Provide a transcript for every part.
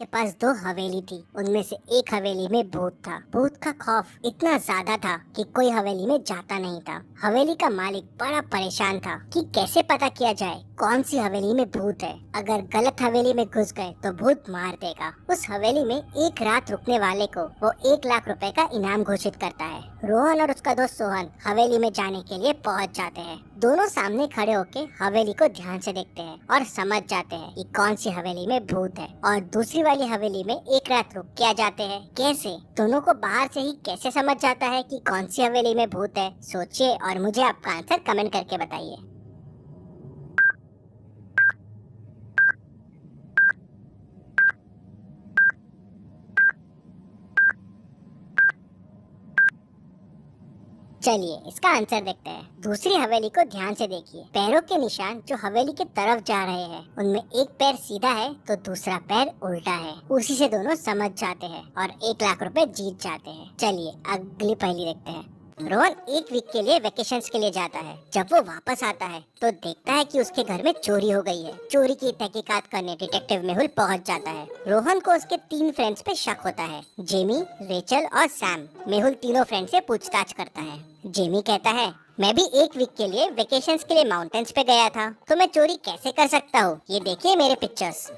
के पास दो हवेली थी। उनमें से एक हवेली में भूत था। भूत का खौफ इतना ज्यादा था कि कोई हवेली में जाता नहीं था। हवेली का मालिक बड़ा परेशान था कि कैसे पता किया जाए कौन सी हवेली में भूत है। अगर गलत हवेली में घुस गए तो भूत मार देगा। उस हवेली में एक रात रुकने वाले को वो 1 लाख रुपए का इनाम घोषित करता है। रोहन और उसका दोस्त सोहन हवेली में जाने के लिए पहुंच जाते हैं। दोनों सामने खड़े होके हवेली को ध्यान से देखते हैं और समझ जाते हैं कि कौन सी हवेली में भूत है और दूसरी वाली हवेली में एक रात रुक के आ जाते हैं। कैसे? दोनों को बाहर से ही कैसे समझ जाता है कि कौन सी हवेली में भूत है? सोचिए और मुझे आपका आंसर कमेंट करके बताइए। चलिए इसका आंसर देखते हैं। दूसरी हवेली को ध्यान से देखिए। पैरों के निशान जो हवेली की तरफ जा रहे हैं, उनमें एक पैर सीधा है तो दूसरा पैर उल्टा है। उसी से दोनों समझ जाते हैं और 1 लाख रुपए जीत जाते हैं। चलिए अगली पहेली देखते हैं। रोहन एक वीक के लिए वेकेशंस के लिए जाता है। जब वो वापस आता है तो देखता है कि उसके घर में चोरी हो गई है। चोरी की तहकीकात करने डिटेक्टिव मेहुल पहुंच जाता है। रोहन को उसके 3 फ्रेंड्स पे शक होता है, जेमी, रेचल और सैम। मेहुल तीनों फ्रेंड से पूछताछ करता है। जेमी कहता है, मैं भी एक वीक के लिए वेकेशंस के लिए माउंटेन्स पे गया था, तो मैं चोरी कैसे कर सकता हूँ? ये देखिए मेरे पिक्चर्स।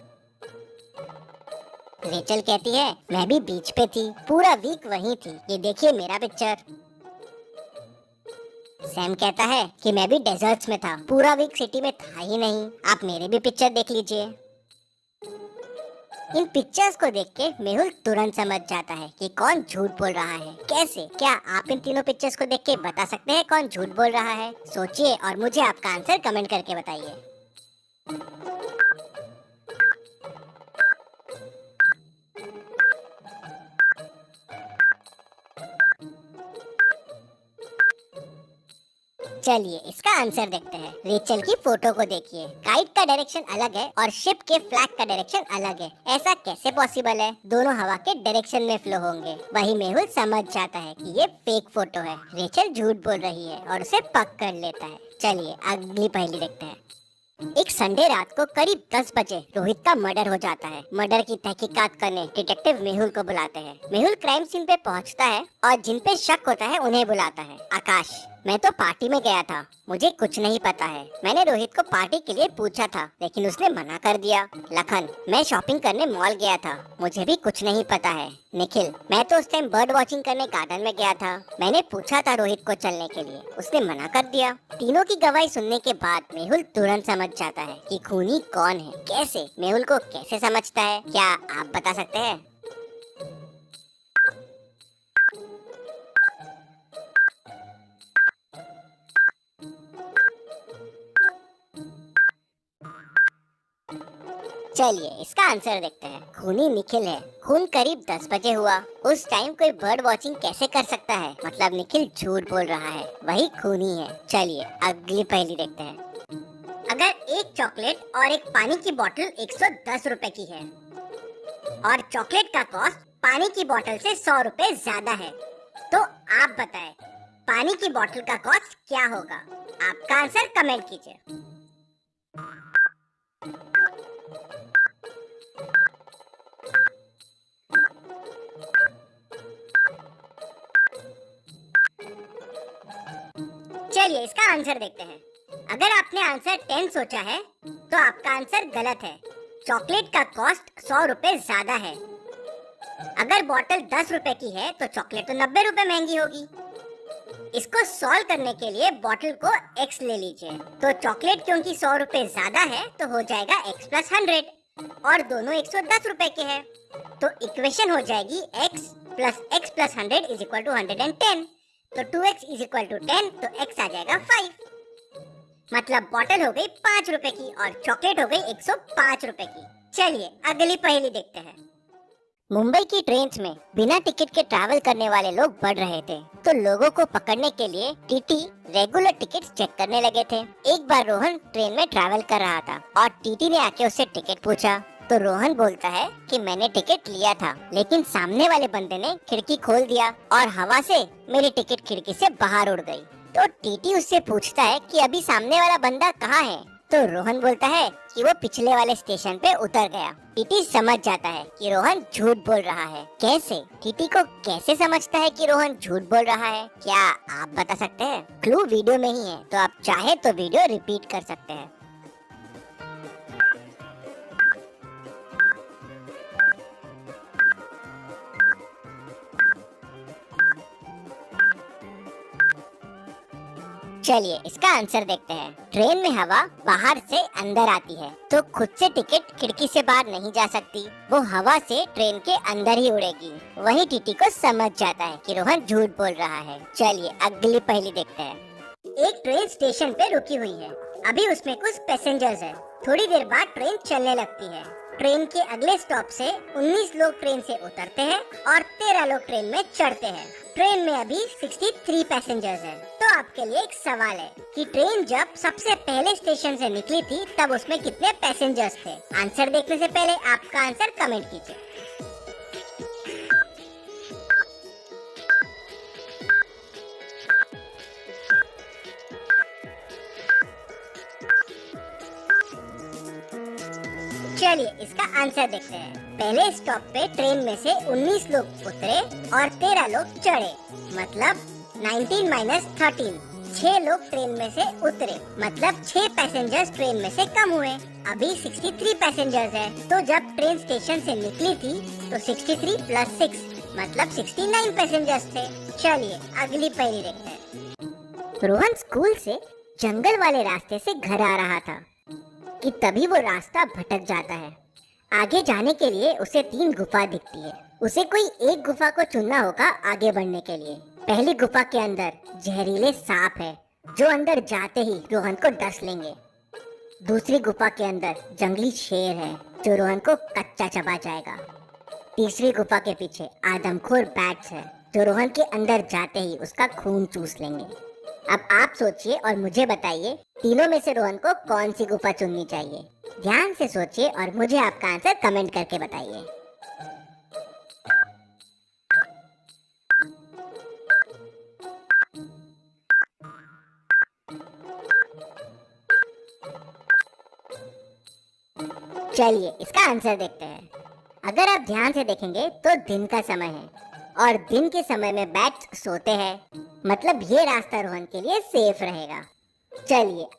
रेचल कहती है, मैं भी बीच पे थी, पूरा वीक वहीं थी, ये देखिए मेरा पिक्चर। सैम कहता है कि मैं भी डेजर्ट्स में था, पूरा वीक सिटी में था ही नहीं, आप मेरे भी पिक्चर देख लीजिए। इन पिक्चर्स को देख के मेहुल तुरंत समझ जाता है कि कौन झूठ बोल रहा है। कैसे? क्या आप इन तीनों पिक्चर्स को देख के बता सकते हैं कौन झूठ बोल रहा है? सोचिए और मुझे आपका आंसर कमेंट करके बताइए। चलिए इसका आंसर देखते हैं। रेचल की फोटो को देखिए। काइट का डायरेक्शन अलग है और शिप के फ्लैग का डायरेक्शन अलग है। ऐसा कैसे पॉसिबल है? दोनों हवा के डायरेक्शन में फ्लो होंगे। वही मेहुल समझ जाता है कि ये फेक फोटो है। रेचल झूठ बोल रही है और उसे पकड़ लेता है। चलिए अगली पहेली देखते हैं। एक संडे रात को करीब 10 बजे रोहित का मर्डर हो जाता है। मर्डर की तहकीकात करने डिटेक्टिव मेहुल को बुलाते हैं। मेहुल क्राइम सीन पे पहुंचता है और जिन पे शक होता है उन्हें बुलाता है। आकाश, मैं तो पार्टी में गया था, मुझे कुछ नहीं पता है। मैंने रोहित को पार्टी के लिए पूछा था लेकिन उसने मना कर दिया। लखन, मैं शॉपिंग करने मॉल गया था, मुझे भी कुछ नहीं पता है। निखिल, मैं तो उस टाइम बर्ड वॉचिंग करने गार्डन में गया था, मैंने पूछा था रोहित को चलने के लिए, उसने मना कर दिया। तीनों की गवाही सुनने के बाद मेहुल तुरंत समझ जाता है कि खूनी कौन है। कैसे? मेहुल को कैसे समझता है, क्या आप बता सकते हैं? चलिए इसका आंसर देखते हैं। खूनी निखिल है। खून करीब 10 बजे हुआ। उस टाइम कोई बर्ड वॉचिंग कैसे कर सकता है? मतलब निखिल झूठ बोल रहा है, वही खूनी है। चलिए अगली पहेली देखते हैं। अगर एक चॉकलेट और एक पानी की बोतल 110 रुपए की है और चॉकलेट का कॉस्ट पानी की बोतल से 100 रुपए ज्यादा है, तो आप बताएं पानी की बोतल का कॉस्ट क्या होगा? आपका आंसर कमेंट कीजिए। चलिए इसका आंसर देखते हैं। अगर आपने आंसर 10 सोचा है तो आपका आंसर गलत है। चॉकलेट का कॉस्ट 100 रुपए ज्यादा है। अगर बोतल 10 रुपए की है तो चॉकलेट तो 90 रुपए महंगी होगी। इसको सॉल्व करने के लिए बोतल को x ले लीजिए। तो चॉकलेट क्योंकि 100 रुपए ज्यादा है तो हो जाएगा x प्लस 100 और दोनों 110 रुपए के हैं। तो इक्वेशन हो जाएगी x plus 100 is equal to 110। तो 2x इज इक्वल टू 10, तो x आ जाएगा 5। मतलब बोतल हो गई 5 रुपए की और चॉकलेट हो गई 105 रुपए की। चलिए अगली पहेली देखते हैं। मुंबई की ट्रेन्स में बिना टिकट के ट्रैवल करने वाले लोग बढ़ रहे थे, तो लोगों को पकड़ने के लिए टीटी रेगुलर टिकट्स चेक करने लगे थे। एक बार रोहन ट्रेन में ट्रैवल कर रहा था और टीटी ने आके उससे टिकट पूछा, तो रोहन बोलता है कि मैंने टिकट लिया था, लेकिन सामने वाले बंदे ने खिड़की खोल दिया और हवा से मेरी टिकट खिड़की से बाहर उड़ गई। तो टीटी उससे पूछता है कि अभी सामने वाला बंदा कहाँ है? तो रोहन बोलता है कि वो पिछले वाले स्टेशन पे उतर गया। टीटी समझ जाता है कि रोहन झूठ बोल रहा है। कैसे? टीटी को कैसे समझता है कि रोहन झूठ बोल रहा है? क्या आप बता सकते हैं? क्लू वीडियो में ही है, तो आप चाहे तो वीडियो रिपीट कर सकते हैं। चलिए इसका आंसर देखते हैं। ट्रेन में हवा बाहर से अंदर आती है, तो खुद से टिकट खिड़की से बाहर नहीं जा सकती, वो हवा से ट्रेन के अंदर ही उड़ेगी। वही टीटी को समझ जाता है कि रोहन झूठ बोल रहा है। चलिए अगली पहेली देखते हैं। एक ट्रेन स्टेशन पे रुकी हुई है। अभी उसमें कुछ पैसेंजर्स हैं। थोड़ी देर बाद ट्रेन चलने लगती है। ट्रेन के अगले स्टॉप से 19 लोग ट्रेन से उतरते हैं और 13 लोग ट्रेन में चढ़ते हैं। ट्रेन में अभी 63 पैसेंजर्स हैं। तो आपके लिए एक सवाल है कि ट्रेन जब सबसे पहले स्टेशन से निकली थी तब उसमें कितने पैसेंजर्स थे? आंसर देखने से पहले आपका आंसर कमेंट कीजिए। चलिए इसका आंसर देखते हैं। पहले स्टॉप पे ट्रेन में से 19 लोग उतरे और 13 लोग चढ़े, मतलब 19 माइनस 13। 6 लोग ट्रेन में से उतरे, मतलब 6 पैसेंजर्स ट्रेन में से कम हुए। अभी 63 पैसेंजर्स हैं। तो जब ट्रेन स्टेशन से निकली थी तो 63 प्लस 6 मतलब 69 पैसेंजर्स थे। चलिए अगली पहेली देखते हैं। रोहन स्कूल से जंगल वाले रास्ते से घर आ रहा था कि तभी वो रास्ता भटक जाता है। आगे जाने के लिए उसे 3 गुफा दिखती है। उसे कोई एक गुफा को चुनना होगा आगे बढ़ने के लिए। पहली गुफा के अंदर जहरीले सांप है जो अंदर जाते ही रोहन को डस लेंगे। दूसरी गुफा के अंदर जंगली शेर है जो रोहन को कच्चा चबा जाएगा। तीसरी गुफा के पीछे आदमखोर बैट्स है जो रोहन के अंदर जाते ही उसका खून चूस लेंगे। अब आप सोचिए और मुझे बताइए, तीनों में से रोहन को कौन सी गुफा चुननी चाहिए? ध्यान से सोचिए और मुझे आपका आंसर कमेंट करके बताइए। चलिए इसका आंसर देखते हैं। अगर आप ध्यान से देखेंगे तो दिन का समय है और दिन के समय में बैट्स सोते हैं, मतलब ये रास्ता रोहन के लिए सेफ रहेगा। चलिए